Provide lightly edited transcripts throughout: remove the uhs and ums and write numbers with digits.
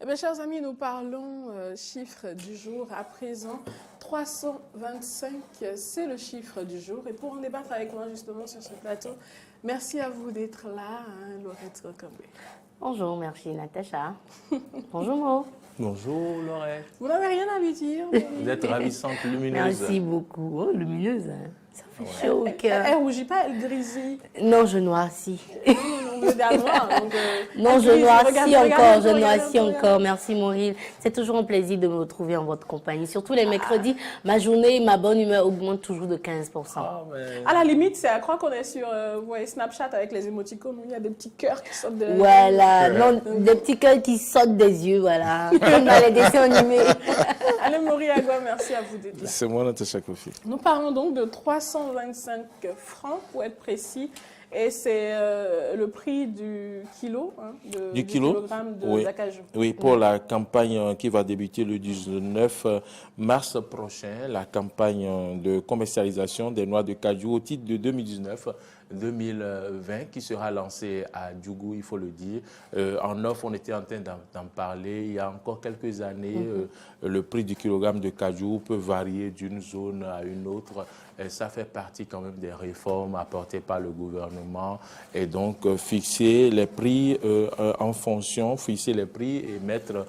Eh bien, chers amis, nous parlons chiffre du jour à présent. 325, c'est le chiffre du jour. Et pour en débattre avec moi justement sur ce plateau, merci à vous d'être là, hein, Laurette Cambé. Bonjour, merci Natacha. Bonjour Mo. Bonjour Laurette. Vous n'avez rien à lui dire. Vous êtes ravissante, lumineuse. Merci beaucoup. Oh, lumineuse, hein. Ça fait chaud au cœur. Elle rougit pas, elle grésille. Non, je noircis. Vous êtes noir, donc, non, je noircis encore, je noircis encore. Merci Maureen. C'est toujours un plaisir de me retrouver en votre compagnie. Surtout les mercredis, ma journée, ma bonne humeur augmente toujours de 15%. À la limite, c'est à croire qu'on est sur vous voyez, Snapchat avec les émoticônes où il y a des petits cœurs qui sortent de... Voilà, non, des petits cœurs qui sortent des yeux, voilà. Comme dans les dessins animés. Allez, Maurice Agua, merci à vous d'être là. C'est moi, Natacha Kofi. Nous parlons donc de 325 francs, pour être précis. Et c'est le prix du kilo, hein, du kilogramme d'acajou. Oui, pour la campagne qui va débuter le 19 mars prochain, la campagne de commercialisation des noix de cajou au titre de 2019-2020 qui sera lancée à Djougou, il faut le dire. En offre, on était en train d'en parler. Il y a encore quelques années, le prix du kilogramme de cajou peut varier d'une zone à une autre. Et ça fait partie quand même des réformes apportées par le gouvernement. Et donc, fixer les prix en fonction, fixer les prix et mettre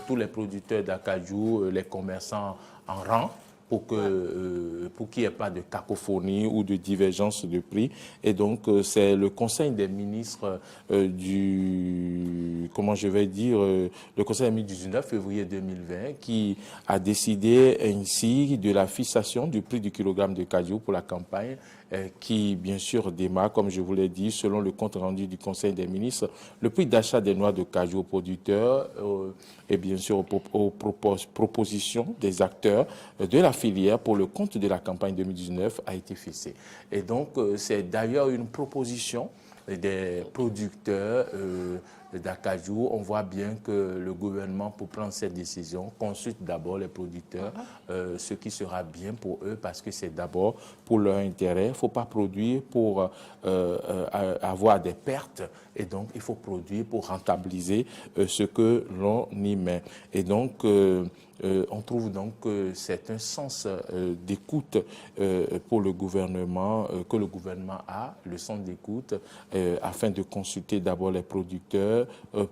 tous les producteurs d'acajou, les commerçants en rang pour qu'il n'y ait pas de cacophonie ou de divergence de prix. Et donc, c'est le Conseil des ministres le Conseil des ministres du 19 février 2020 qui a décidé ainsi de la fixation du prix du kilogramme de cajou pour la campagne qui, bien sûr, démarre, comme je vous l'ai dit, selon le compte rendu du Conseil des ministres. Le prix d'achat des noix de cajou aux producteurs et, bien sûr, aux propositions des acteurs de la filière pour le compte de la campagne 2019 a été fixé. Et donc, c'est d'ailleurs une proposition des producteurs d'acajou. On voit bien que le gouvernement, pour prendre cette décision, consulte d'abord les producteurs, ce qui sera bien pour eux parce que c'est d'abord pour leur intérêt. Il ne faut pas produire pour avoir des pertes et donc il faut produire pour rentabiliser ce que l'on y met. Et donc, on trouve donc que c'est un sens d'écoute pour le gouvernement, que le gouvernement a, le sens d'écoute, afin de consulter d'abord les producteurs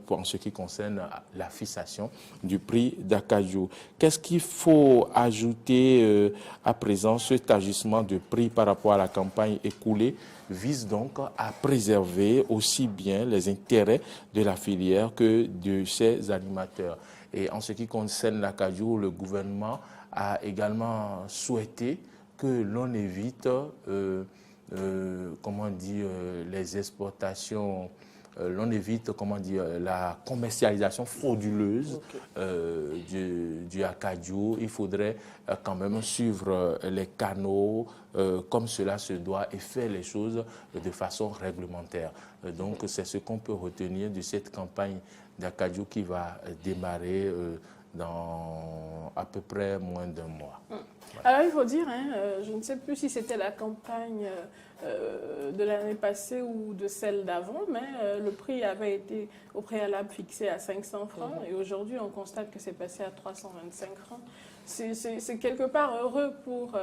en ce qui concerne la fixation du prix d'acajou. Qu'est-ce qu'il faut ajouter à présent? Cet ajustement de prix par rapport à la campagne écoulée vise donc à préserver aussi bien les intérêts de la filière que de ses animateurs. Et en ce qui concerne l'acajou, le gouvernement a également souhaité que l'on évite les exportations, l'on évite la commercialisation frauduleuse du acajou. Il faudrait quand même suivre les canaux comme cela se doit et faire les choses de façon réglementaire. Donc c'est ce qu'on peut retenir de cette campagne d'acajou qui va démarrer dans à peu près moins d'un mois. Alors il faut dire, je ne sais plus si c'était la campagne de l'année passée ou de celle d'avant, mais le prix avait été au préalable fixé à 500 francs et aujourd'hui on constate que c'est passé à 325 francs. C'est quelque part heureux pour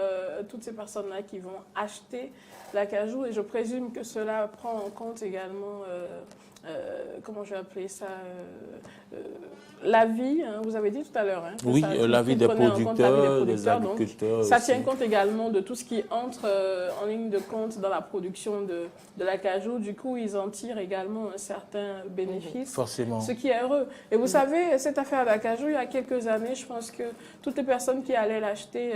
toutes ces personnes-là qui vont acheter l'acajou et je présume que cela prend en compte également comment je vais appeler ça, l'avis, vous avez dit tout à l'heure. Oui, l'avis des producteurs, des agriculteurs. Ça tient compte également de tout ce qui entre en ligne de compte dans la production de l'acajou. Du coup, ils en tirent également un certain bénéfice. Forcément. Ce qui est heureux. Et vous savez, cette affaire d'acajou, il y a quelques années, je pense que toutes les personnes qui allaient l'acheter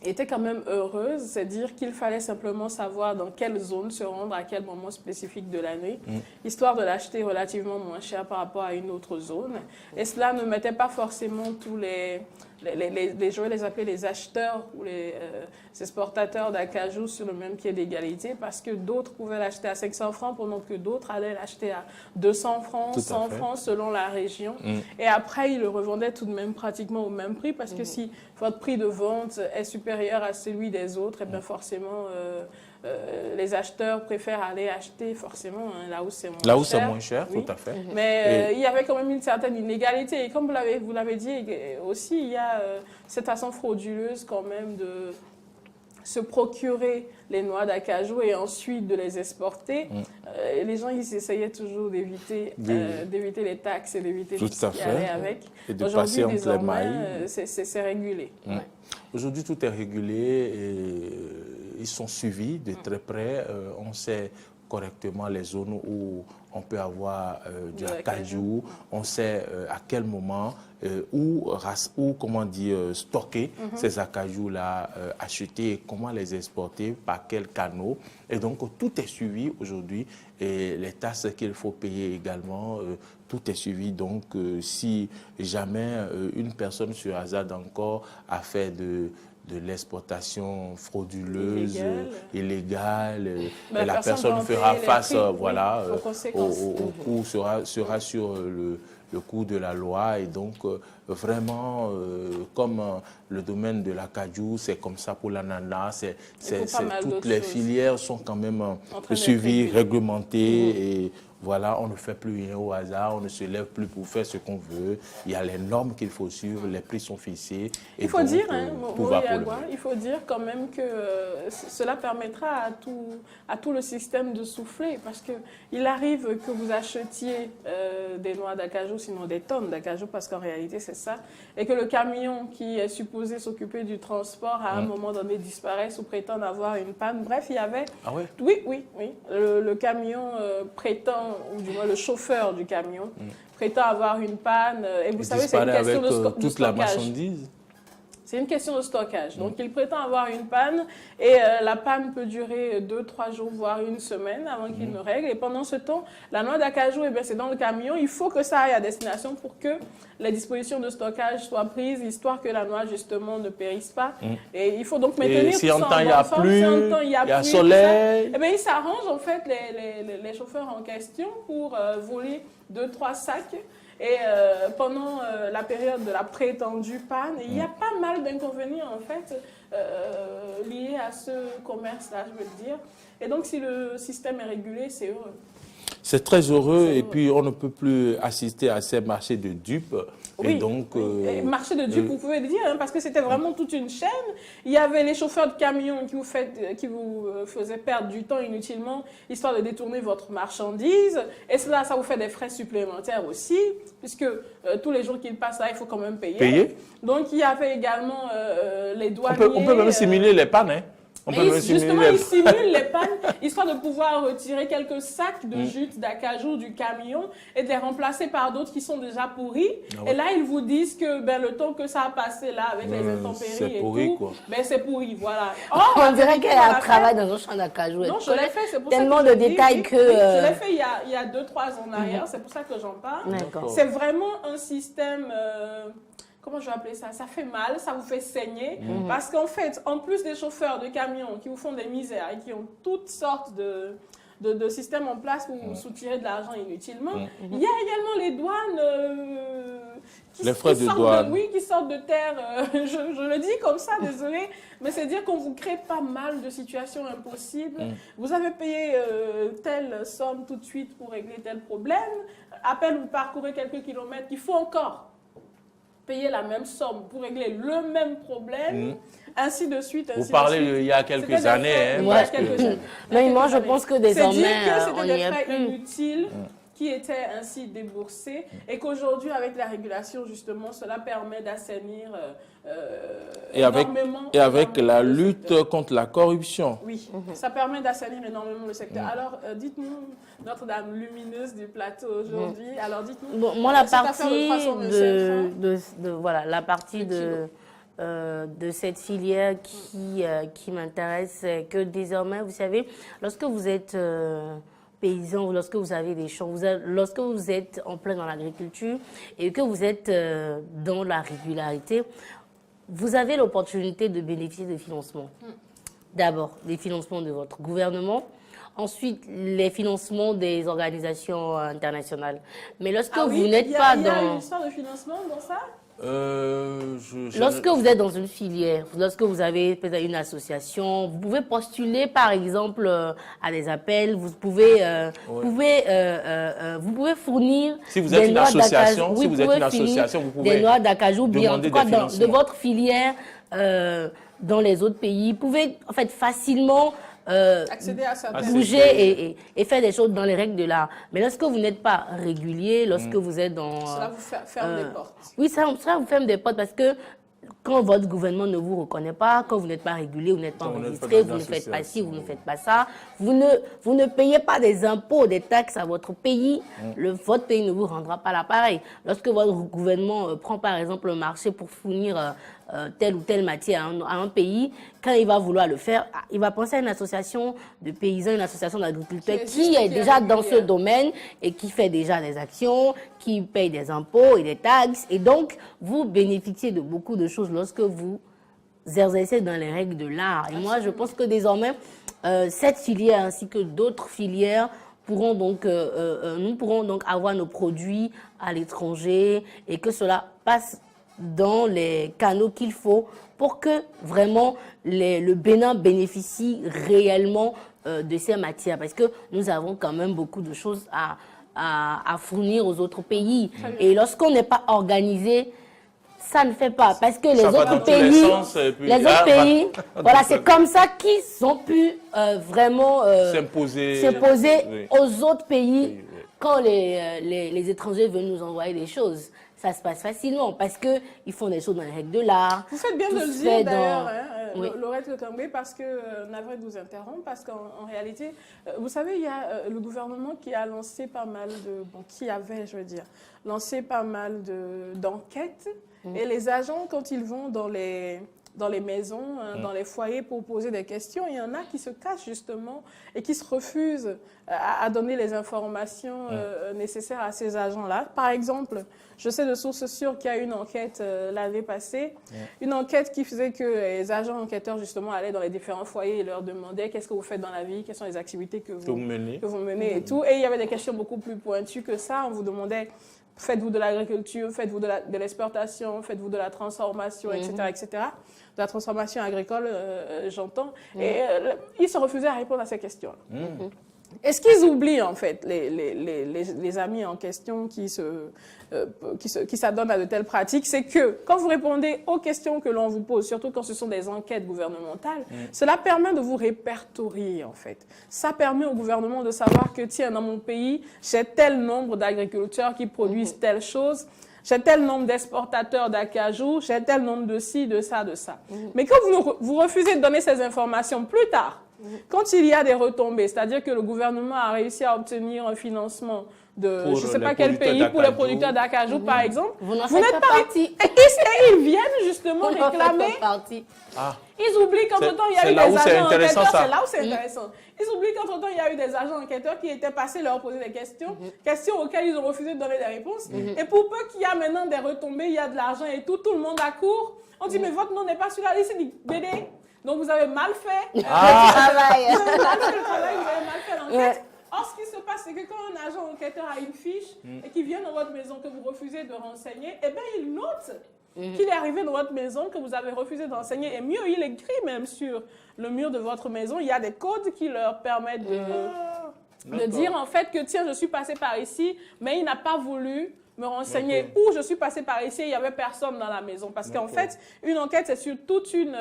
était quand même heureuse, c'est-à-dire qu'il fallait simplement savoir dans quelle zone se rendre, à quel moment spécifique de l'année, histoire de l'acheter relativement moins cher par rapport à une autre zone. Et cela ne mettait pas forcément tous les je vais les appeler les acheteurs ou les exportateurs d'acajou sur le même pied d'égalité, parce que d'autres pouvaient l'acheter à 500 francs pendant que d'autres allaient l'acheter à 200 francs, 100 francs selon la région. Et après, ils le revendaient tout de même pratiquement au même prix, parce que si votre prix de vente est supérieur à celui des autres, et bien forcément, les acheteurs préfèrent aller acheter forcément là où c'est moins cher. Là où c'est moins cher, oui. tout à fait. Mais il y avait quand même une certaine inégalité. Et comme vous l'avez dit aussi, il y a cette façon frauduleuse quand même de se procurer les noix d'acajou et ensuite de les exporter. Les gens, ils essayaient toujours d'éviter les taxes et d'éviter tout ce qui allait avec. Et de passer entre les mailles. C'est régulé. Ouais. Aujourd'hui, tout est régulé et ils sont suivis de très près. On sait correctement les zones où on peut avoir du acajou. On sait à quel moment où comment dire, stocker ces acajou-là, acheter et comment les exporter, par quels canaux. Et donc, tout est suivi aujourd'hui. Et les taxes qu'il faut payer également, tout est suivi. Donc, si jamais une personne sur hasard encore a fait de l'exportation frauduleuse, illégale, et la personne fera face voilà, au coût, sera sur le coût de la loi. Et donc, vraiment, comme le domaine de l'acajou, c'est comme ça pour l'ananas, toutes les filières sont quand même suivies, réglementées. Et voilà, on ne fait plus rien au hasard, on ne se lève plus pour faire ce qu'on veut. Il y a les normes qu'il faut suivre, les prix sont fixés. Et il faut donc, dire, il faut dire quand même que cela permettra à tout le système de souffler, parce qu'il arrive que vous achetiez des noix d'acajou, sinon des tonnes d'acajou, parce qu'en réalité c'est ça, et que le camion qui est supposé s'occuper du transport à un moment donné disparaisse ou prétend avoir une panne. Bref, il y avait... Ah ouais? Oui. Le camion prétend, ou du moins le chauffeur du camion, prétend avoir une panne. Et vous savez, c'est une question de stockage. Toute la marchandise. C'est une question de stockage. Donc, il prétend avoir une panne et la panne peut durer 2-3 jours, voire une semaine avant qu'il ne règle. Et pendant ce temps, la noix d'acajou, c'est dans le camion. Il faut que ça aille à destination pour que les dispositions de stockage soient prises, histoire que la noix, justement, ne périsse pas. Et il faut donc maintenir si tout en ça temps il y a plu, il y a soleil. Ils s'arrangent, en fait, les chauffeurs en question pour voler 2-3 sacs. Et pendant la période de la prétendue panne, il y a pas mal d'inconvénients en fait liés à ce commerce-là, je veux dire. Et donc si le système est régulé, c'est heureux. C'est très heureux et puis on ne peut plus assister à ces marchés de dupes. Oui, et donc, marché de dupes, vous pouvez le dire, hein, parce que c'était vraiment toute une chaîne. Il y avait les chauffeurs de camions qui vous faisaient perdre du temps inutilement, histoire de détourner votre marchandise. Et cela, ça vous fait des frais supplémentaires aussi, puisque tous les jours qu'ils passent là, il faut quand même payer. Donc, il y avait également les douaniers. On peut même simuler les pannes, hein. Justement, ils simulent les pannes, histoire de pouvoir retirer quelques sacs de jute d'acajou du camion et de les remplacer par d'autres qui sont déjà pourris. Et là, ils vous disent que le temps que ça a passé là, avec les intempéries et pourri, tout, c'est pourri, voilà. On dirait qu'elle a travaillé dans un champ d'acajou. Non, je l'ai fait, c'est pour tellement ça que de détails que... Je l'ai fait il y a 2-3 ans en arrière, c'est pour ça que j'en parle. C'est vraiment un système... comment je vais appeler ça? Ça fait mal, ça vous fait saigner. Parce qu'en fait, en plus des chauffeurs de camions qui vous font des misères et qui ont toutes sortes de systèmes en place pour vous soutirer de l'argent inutilement, il y a également les douanes les frais de douane. qui sortent de terre. Je le dis comme ça, désolé, mais c'est dire qu'on vous crée pas mal de situations impossibles. Vous avez payé telle somme tout de suite pour régler tel problème. À peine vous parcourez quelques kilomètres, il faut encore payer la même somme pour régler le même problème, ainsi de suite. Vous parlez il y a quelques années. Mais moi, je pense que désormais, c'était des frais inutiles qui étaient ainsi déboursés et qu'aujourd'hui, avec la régulation, justement, cela permet d'assainir et avec la lutte contre la corruption. Oui, ça permet d'assainir énormément le secteur. Alors, dites-nous, Notre-Dame lumineuse du plateau aujourd'hui, alors dites-nous... Bon, moi, la partie la partie de cette filière qui m'intéresse, c'est que désormais, vous savez, lorsque vous êtes... paysans, lorsque vous avez des champs, lorsque vous êtes en plein dans l'agriculture et que vous êtes dans la régularité, vous avez l'opportunité de bénéficier de financements. D'abord, des financements de votre gouvernement. Ensuite, les financements des organisations internationales. Mais lorsque vous n'êtes pas Il y a dans... une histoire de financement dans ça? Lorsque vous êtes dans une filière, lorsque vous avez peut-être une association, vous pouvez postuler par exemple à des appels, vous pouvez fournir si vous êtes des une noix association, d'acajou. si Oui, vous êtes une association, vous pouvez des noix d'acajou, bien en demander tout cas des de financements. votre filière dans les autres pays. Vous pouvez en fait facilement Accéder à certaines... bouger et faire des choses dans les règles de l'art. Mais lorsque vous n'êtes pas régulier, lorsque vous êtes dans... Cela vous ferme des portes. Oui, ça vous ferme des portes parce que quand votre gouvernement ne vous reconnaît pas, quand vous n'êtes pas régulier, vous n'êtes pas enregistré, vous ne faites pas ci, vous ne faites pas ça, vous ne payez pas des impôts, des taxes à votre pays, votre pays ne vous rendra pas l'appareil. Lorsque votre gouvernement prend par exemple le marché pour fournir telle ou telle matière à un pays, quand il va vouloir le faire, il va penser à une association de paysans, une association d'agriculteurs qui est déjà dans ce domaine et qui fait déjà des actions, qui paye des impôts et des taxes. Et donc, vous bénéficiez de beaucoup de choses lorsque vous exercez dans les règles de l'art. Et moi, je pense que désormais, cette filière ainsi que d'autres filières pourront donc, nous pourrons donc avoir nos produits à l'étranger et que cela passe dans les canaux qu'il faut pour que vraiment le Bénin bénéficie réellement de ces matières. Parce que nous avons quand même beaucoup de choses à fournir aux autres pays. Et lorsqu'on n'est pas organisé, ça ne fait pas. Parce que les autres pays, voilà, c'est comme ça qu'ils ont pu vraiment s'imposer aux autres pays quand les étrangers veulent nous envoyer des choses. Ça se passe facilement parce qu'ils font des choses dans les règles de l'art. Vous faites bien de le dire d'ailleurs, oui. Laurette Lekambé, parce que, navré de vous interrompre, parce qu'en réalité, vous savez, il y a le gouvernement qui a lancé pas mal de... Bon, qui avait, je veux dire, lancé pas mal d'enquêtes. Et les agents, quand ils vont dans les maisons, dans les foyers pour poser des questions, il y en a qui se cachent justement et qui se refusent à donner les informations nécessaires à ces agents-là. Par exemple, je sais de sources sûres qu'il y a une enquête l'année passée, une enquête qui faisait que les agents enquêteurs justement allaient dans les différents foyers et leur demandaient qu'est-ce que vous faites dans la vie, quelles sont les activités que vous menez et tout. Et il y avait des questions beaucoup plus pointues que ça. On vous demandait... Faites-vous de l'agriculture, faites-vous de l'exportation, faites-vous de la transformation, etc., etc. De la transformation agricole, j'entends. Et ils se refusaient à répondre à ces questions-là. Est-ce qu'ils oublient, en fait, les amis en question qui s'adonnent à de telles pratiques? C'est que quand vous répondez aux questions que l'on vous pose, surtout quand ce sont des enquêtes gouvernementales, cela permet de vous répertorier, en fait. Ça permet au gouvernement de savoir que, tiens, dans mon pays, j'ai tel nombre d'agriculteurs qui produisent telle chose, j'ai tel nombre d'exportateurs d'acajou, j'ai tel nombre de ci, de ça, de ça. Mais quand vous refusez de donner ces informations plus tard, quand il y a des retombées, c'est-à-dire que le gouvernement a réussi à obtenir un financement de je ne sais pas quel pays pour les producteurs d'acajou, par exemple, vous n'êtes pas parti. Et ils viennent justement réclamer. Ils oublient qu'entre-temps, il y a eu des agents enquêteurs. C'est là où c'est intéressant. Ils oublient qu'entre-temps, il y a eu des agents enquêteurs qui étaient passés leur poser des questions, questions auxquelles ils ont refusé de donner des réponses. Et pour peu qu'il y a maintenant des retombées, il y a de l'argent et tout le monde accourt. On dit, mais votre nom n'est pas celui-là. Ici, dit, BD. Donc, vous avez mal fait le travail. Vous avez mal fait le travail, vous avez mal fait l'enquête. Or, ce qui se passe, c'est que quand un agent enquêteur a une fiche et qu'il vient dans votre maison que vous refusez de renseigner, eh bien, il note qu'il est arrivé dans votre maison, que vous avez refusé de renseigner. Et mieux, il écrit même sur le mur de votre maison, il y a des codes qui leur permettent de dire en fait que, tiens, je suis passé par ici, mais il n'a pas voulu me renseigner où je suis passé par ici, il n'y avait personne dans la maison. Parce qu'en fait, une enquête, c'est sur toute une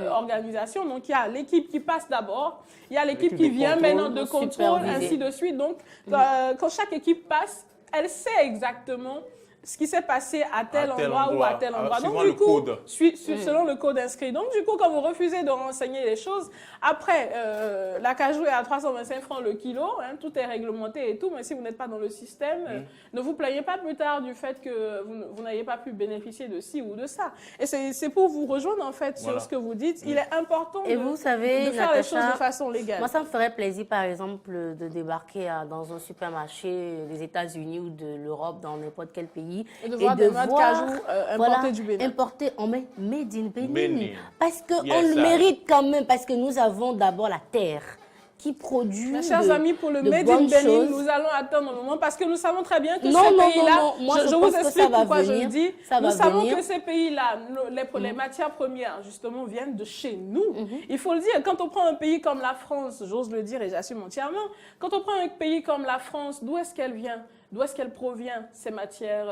organisation. Donc, il y a l'équipe qui passe d'abord, il y a l'équipe qui vient maintenant de contrôle, ainsi de suite. Donc, quand chaque équipe passe, elle sait exactement ce qui s'est passé à tel endroit ou à tel endroit. Donc, du coup, selon le code inscrit. Donc, du coup, quand vous refusez de renseigner les choses, après, l'acajou est à 325 francs le kilo, hein, tout est réglementé et tout, mais si vous n'êtes pas dans le système, ne vous plaignez pas plus tard du fait que vous n'ayez pas pu bénéficier de ci ou de ça. Et c'est pour vous rejoindre, en fait, sur ce que vous dites. Il est important vous savez, de faire les choses de façon légale. Moi, ça me ferait plaisir, par exemple, de débarquer dans un supermarché des États-Unis ou de l'Europe, dans n'importe quel pays, pays Et de voir des noix de cajou importées du Bénin. importées en made in Bénin. Bénin. Parce qu'on Yes, le sir. mérite quand même, parce que nous avons d'abord la terre qui produit Mes chers amis, pour le de Made in bonnes Bénin, choses. nous allons attendre un moment parce que nous savons très bien que Non, ces non, pays-là, non, non. Moi, je vous pense que explique ça va pourquoi je venir. le dis, Ça nous va savons venir. que ces pays-là, les matières premières, justement, viennent de chez nous. Il faut le dire, quand on prend un pays comme la France, j'ose le dire et j'assume entièrement, quand on prend un pays comme la France, d'où est-ce qu'elle vient? D'où est-ce qu'elle provient, ces matières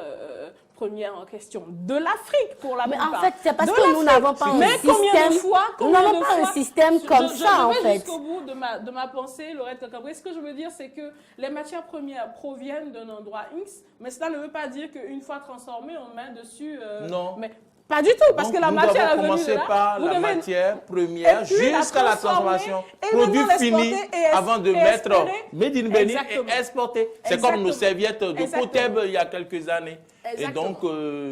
premières en question? De l'Afrique, pour la Mais plupart. en fait, c'est parce De que nous l'Afrique. n'avons pas un Mais système. combien de fois, Nous n'avons pas un système comme ça, en je vais fait. jusqu'au bout de ma pensée, Laurette Cacabré. Ce que je veux dire, c'est que les matières premières proviennent d'un endroit X, mais cela ne veut pas dire qu'une fois transformées, on met dessus... Non. Mais pas du tout, parce Donc, que la nous matière devons est venue de commencer là. par Vous la devez- matière première et puis la jusqu'à la transformer transformation. et Produit maintenant fini l'exporter et avant de et mettre espérer. Made in Bénin Exactement. et exporter. C'est comme nos Exactement. serviettes de Exactement. Koteb il y a quelques années. Exactement. Et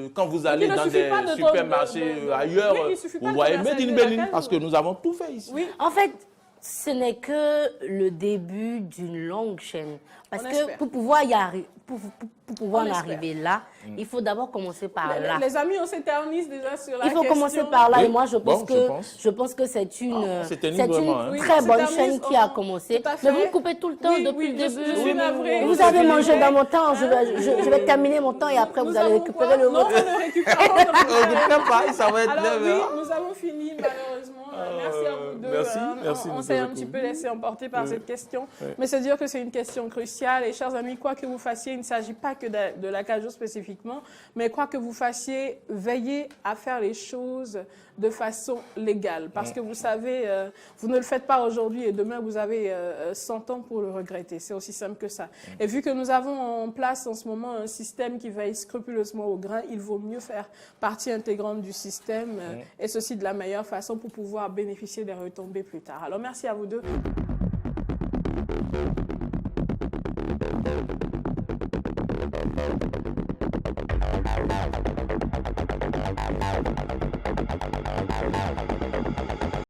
donc, quand vous allez il ne dans suffit des pas de- supermarchés ailleurs, Oui, il suffit pas vous de voyez Made in commercialiser Bénin la parce que canne. nous avons tout fait ici. Oui, En fait, ce n'est que le début d'une longue chaîne. Parce On que espère. pour pouvoir y arriver, pour pouvoir On en espère. arriver là, il faut d'abord commencer par là. les amis, on s'éternise déjà sur la Il faut question. commencer par là Oui. et moi je pense Bon, que je pense. c'est une, c'était c'est vraiment, une hein. Oui, très on bonne s'éternise, chaîne qui a commencé. tout à Mais fait. vous me coupez tout le temps Oui, depuis oui, le je début. suis navrée. Vous Je avez suis mangé navrée. dans mon temps. Je vais terminer mon temps et après vous allez récupérer le Non, vôtre. on ne récupère pas. Ne pas, ça va être Alors 9 oui, heures. nous avons fini malheureusement. Merci à vous deux. merci, hein. merci de On nous s'est un avoir petit écoutés. peu laissé emporter par cette question. Oui. Mais c'est dire que c'est une question cruciale. Et chers amis, quoi que vous fassiez, il ne s'agit pas que de la cajou spécifiquement, mais quoi que vous fassiez, veillez à faire les choses de façon légale. Parce que vous savez, vous ne le faites pas aujourd'hui et demain, vous avez 100 ans pour le regretter. C'est aussi simple que ça. Et vu que nous avons en place en ce moment un système qui veille scrupuleusement au grain, il vaut mieux faire partie intégrante du système et ceci de la meilleure façon pour pouvoir bénéficier des retombées plus tard. Alors, merci à vous deux.